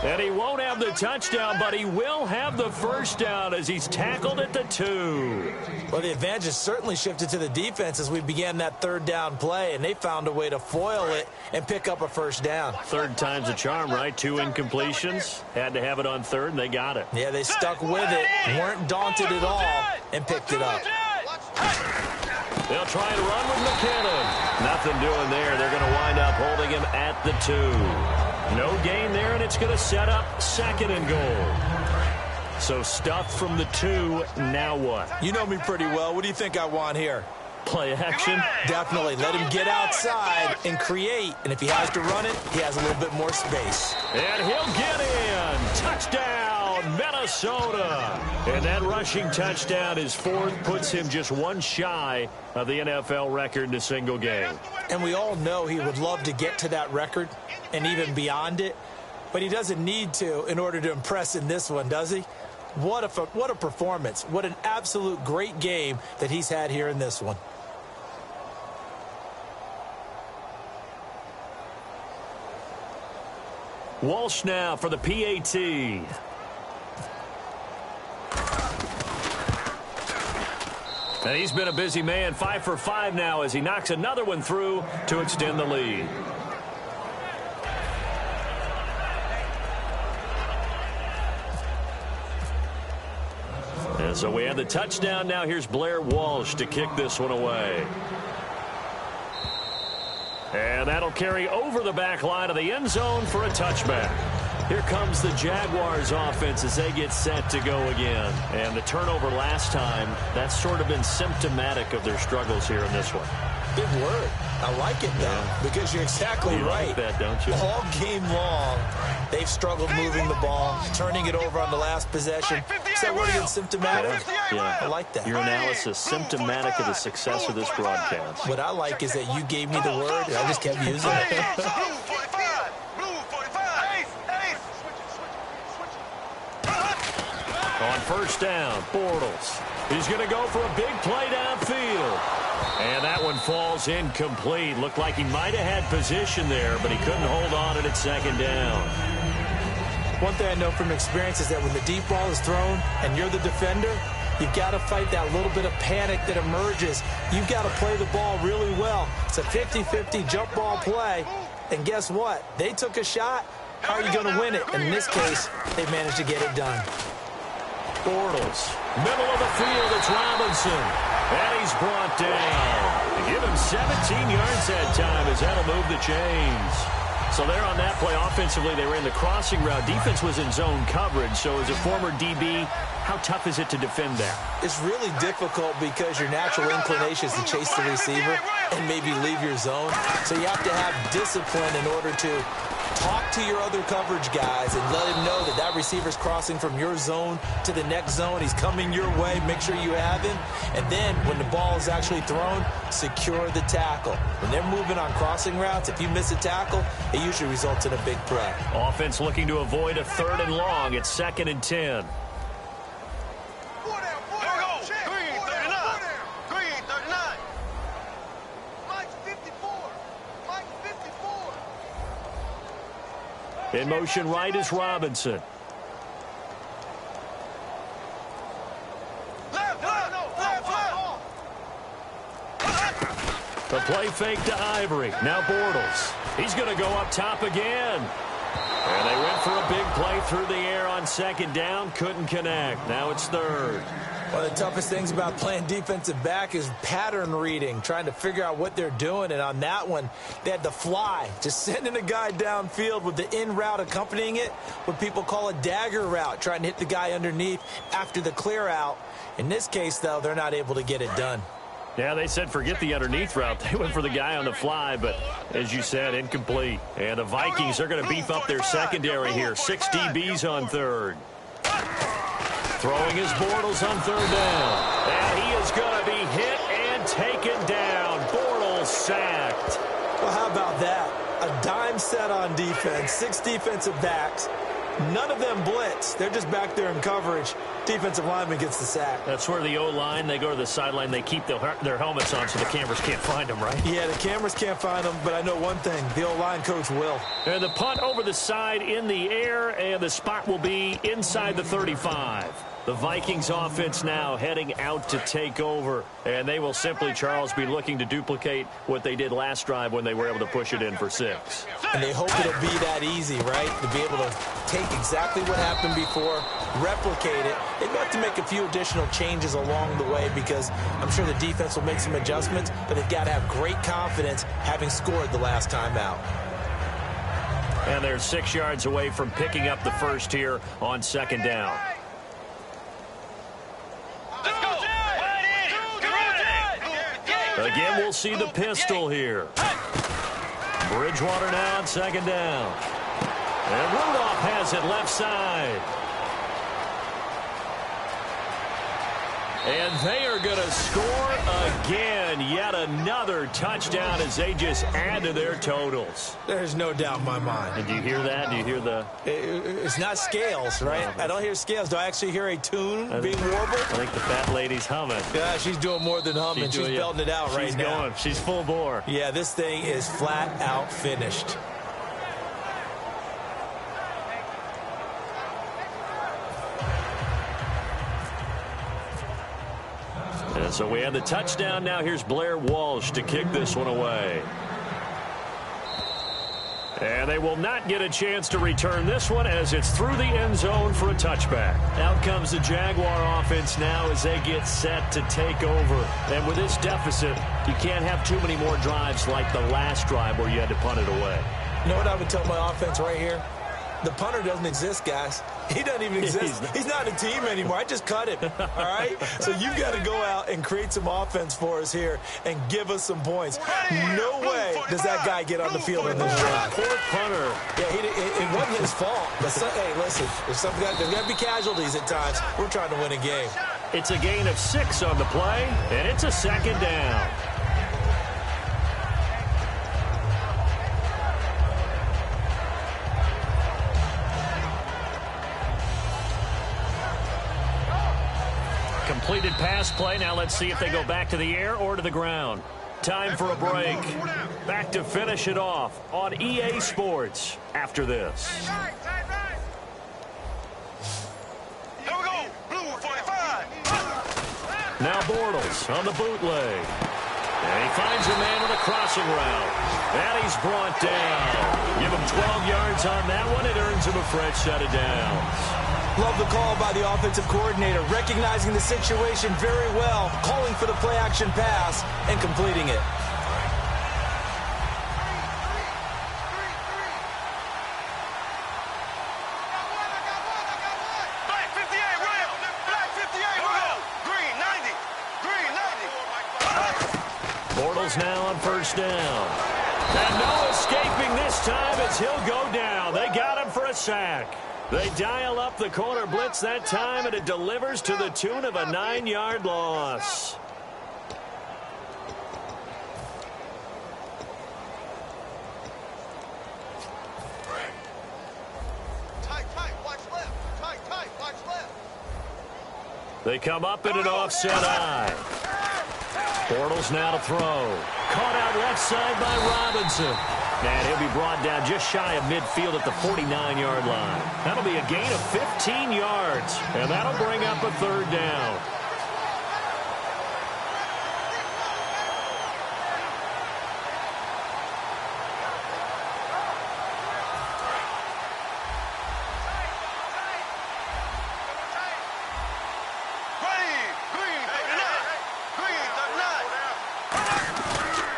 And he won't have the touchdown, but he will have the 1st down as he's tackled at the 2. Well, the advantage has certainly shifted to the defense as we began that 3rd down play, and they found a way to foil it and pick up a 1st down. 3rd time's a charm, right? 2 incompletions. Had to have it on 3rd, and they got it. Yeah, they stuck with it, weren't daunted at all, and picked it up. They'll try to run with McKinnon. Nothing doing there. They're going to wind up holding him at the 2. No gain there, and it's going to set up 2nd and goal. So stuffed from the 2. Now what? You know me pretty well. What do you think I want here? Play action? Definitely. Let him get outside and create. And if he has to run it, he has a little bit more space. And he'll get in. Touchdown, Minnesota. And that rushing touchdown is 4th, puts him just 1 shy of the NFL record in a single game. And we all know he would love to get to that record and even beyond it. But he doesn't need to in order to impress in this one, does he? What a performance. What an absolute great game that he's had here in this one. Walsh now for the PAT. And he's been a busy man, 5 for 5 now as he knocks another one through to extend the lead. And so we have the touchdown. Now here's Blair Walsh to kick this one away. And that'll carry over the back line of the end zone for a touchback. Here comes the Jaguars offense as they get set to go again. And the turnover last time, that's sort of been symptomatic of their struggles here in this one. Big word. I like it, though, because you're exactly right. You like that, don't you? All game long, they've struggled moving the ball, turning it over on the last possession. Is that word again, symptomatic? Yeah. I like that. Your analysis, symptomatic of the success of this broadcast. What I like is that you gave me the word, and I just kept using it. On 1st down, Bortles. He's going to go for a big play downfield. And that one falls incomplete. Looked like he might have had position there, but he couldn't hold on at 2nd down. One thing I know from experience is that when the deep ball is thrown and you're the defender, you've got to fight that little bit of panic that emerges. You've got to play the ball really well. It's a 50-50 jump ball play. And guess what? They took a shot. How are you going to win it? And in this case, they managed to get it done. Bortles, middle of the field, it's Robinson. And he's brought down. They give him 17 yards that time as that'll move the chains. So there on that play, offensively, they ran the crossing route. Defense was in zone coverage. So as a former DB, how tough is it to defend that? It's really difficult because your natural inclination is to chase the receiver and maybe leave your zone. So you have to have discipline in order to talk to your other coverage guys and let him know that that receiver's crossing from your zone to the next zone. He's coming your way. Make sure you have him. And then when the ball is actually thrown, secure the tackle. When they're moving on crossing routes, if you miss a tackle, it usually results in a big play. Offense looking to avoid a 3rd and long. It's 2nd and 10. In motion right is Robinson. The play fake to Ivory. Now Bortles. He's going to go up top again. And they went for a big play through the air on 2nd down. Couldn't connect. Now it's 3rd. One of the toughest things about playing defensive back is pattern reading, trying to figure out what they're doing. And on that one, they had the fly, just sending a guy downfield with the in route accompanying it, what people call a dagger route, trying to hit the guy underneath after the clear out. In this case, though, they're not able to get it done. Yeah, they said forget the underneath route. They went for the guy on the fly, but as you said, incomplete. And the Vikings are going to beef up their secondary here. 6 DBs on 3rd. Throwing his Bortles on 3rd down. And he is going to be hit and taken down. Bortles sacked. Well, how about that? A dime set on defense, 6 defensive backs. None of them blitz. They're just back there in coverage. Defensive lineman gets the sack. That's where the O-line, they go to the sideline, they keep their helmets on so the cameras can't find them, right? Yeah, the cameras can't find them, but I know one thing. The O-line coach will. And the punt over the side in the air, and the spot will be inside the 35. The Vikings offense now heading out to take over, and they will simply, Charles, be looking to duplicate what they did last drive when they were able to push it in for 6. And they hope it'll be that easy, right? To be able to take exactly what happened before, replicate it. They may have to make a few additional changes along the way because I'm sure the defense will make some adjustments, but they've got to have great confidence having scored the last time out. And they're 6 yards away from picking up the first here on 2nd down. Again, we'll see the pistol here. Bridgewater now on 2nd down. And Rudolph has it left side. And they are going to score again. Yet another touchdown as they just add to their totals. There's no doubt in my mind. And do you hear that? Do you hear the... It's not scales, right? I don't hear scales. Do I actually hear a tune being warbled? I think the fat lady's humming. Yeah, she's doing more than humming. She's belting it out right now. She's going. She's full bore. Yeah, this thing is flat out finished. And so we have the touchdown. Now here's Blair Walsh to kick this one away. And they will not get a chance to return this one as it's through the end zone for a touchback. Out comes the Jaguar offense now as they get set to take over. And with this deficit, you can't have too many more drives like the last drive where you had to punt it away. You know what I would tell my offense right here? The punter doesn't exist, guys. He doesn't even exist. He's not a team anymore. I just cut him, all right? So you've got to go out and create some offense for us here and give us some points. No way does that guy get on the field in this drive. Poor punter. Yeah, it wasn't his fault. But hey, listen, there's got to be casualties at times. We're trying to win a game. It's a gain of 6 on the play, and it's a 2nd down. Completed pass play. Now let's see if they go back to the air or to the ground. Time for a break. Back to finish it off on EA Sports after this. Here we go. Blue 45. Now Bortles on the bootleg. And he finds a man with a crossing route. And he's brought down. Give him 12 yards on that one. It earns him a fresh set of downs. Love the call by the offensive coordinator, recognizing the situation very well, calling for the play-action pass, and completing it. Cardinals now on first down. And no escaping this time as he'll go down. They got him for a sack. They dial up the corner blitz that time, and it delivers to the tune of a 9-yard loss. They come up in an offset eye. Bortles now to throw. Caught out left side by Robinson. And he'll be brought down just shy of midfield at the 49-yard line. That'll be a gain of 15 yards. And that'll bring up a third down.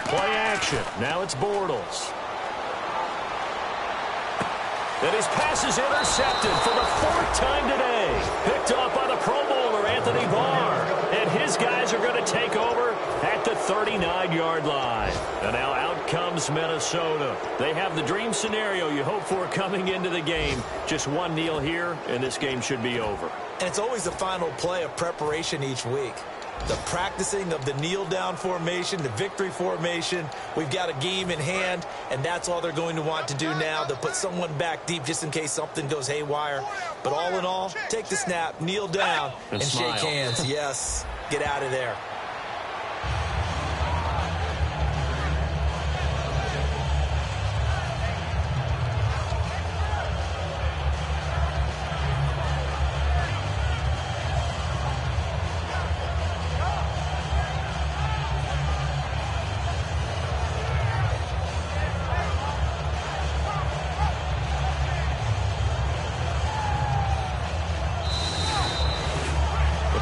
Play action. Now it's Bortles. And his pass is intercepted for the 4th time today. Picked off by the Pro Bowler, Anthony Barr. And his guys are going to take over at the 39-yard line. And now out comes Minnesota. They have the dream scenario you hope for coming into the game. Just one kneel here, and this game should be over. And it's always the final play of preparation each week. The practicing of the kneel-down formation, the victory formation. We've got a game in hand, and that's all they're going to want to do now. They'll put someone back deep just in case something goes haywire. But all in all, take the snap, kneel down, and shake hands. Yes, get out of there.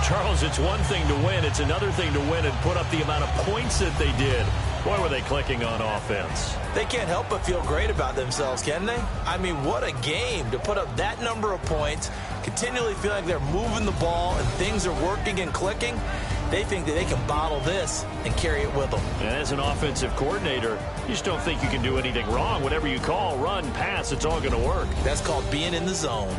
Charles, it's one thing to win. It's another thing to win and put up the amount of points that they did. Boy, were they clicking on offense. They can't help but feel great about themselves, can they? I mean, what a game to put up that number of points, continually feel like they're moving the ball and things are working and clicking. They think that they can bottle this and carry it with them. And as an offensive coordinator, you just don't think you can do anything wrong. Whatever you call, run, pass, it's all going to work. That's called being in the zone.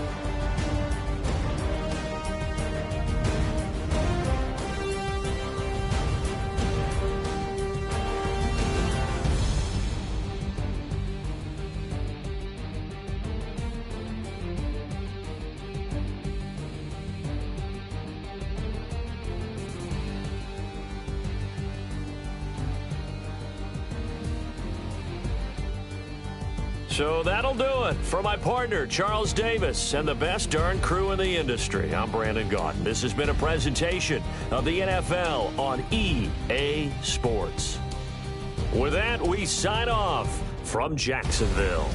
So that'll do it for my partner, Charles Davis, and the best darn crew in the industry. I'm Brandon Gaudin. This has been a presentation of the NFL on EA Sports. With that, we sign off from Jacksonville.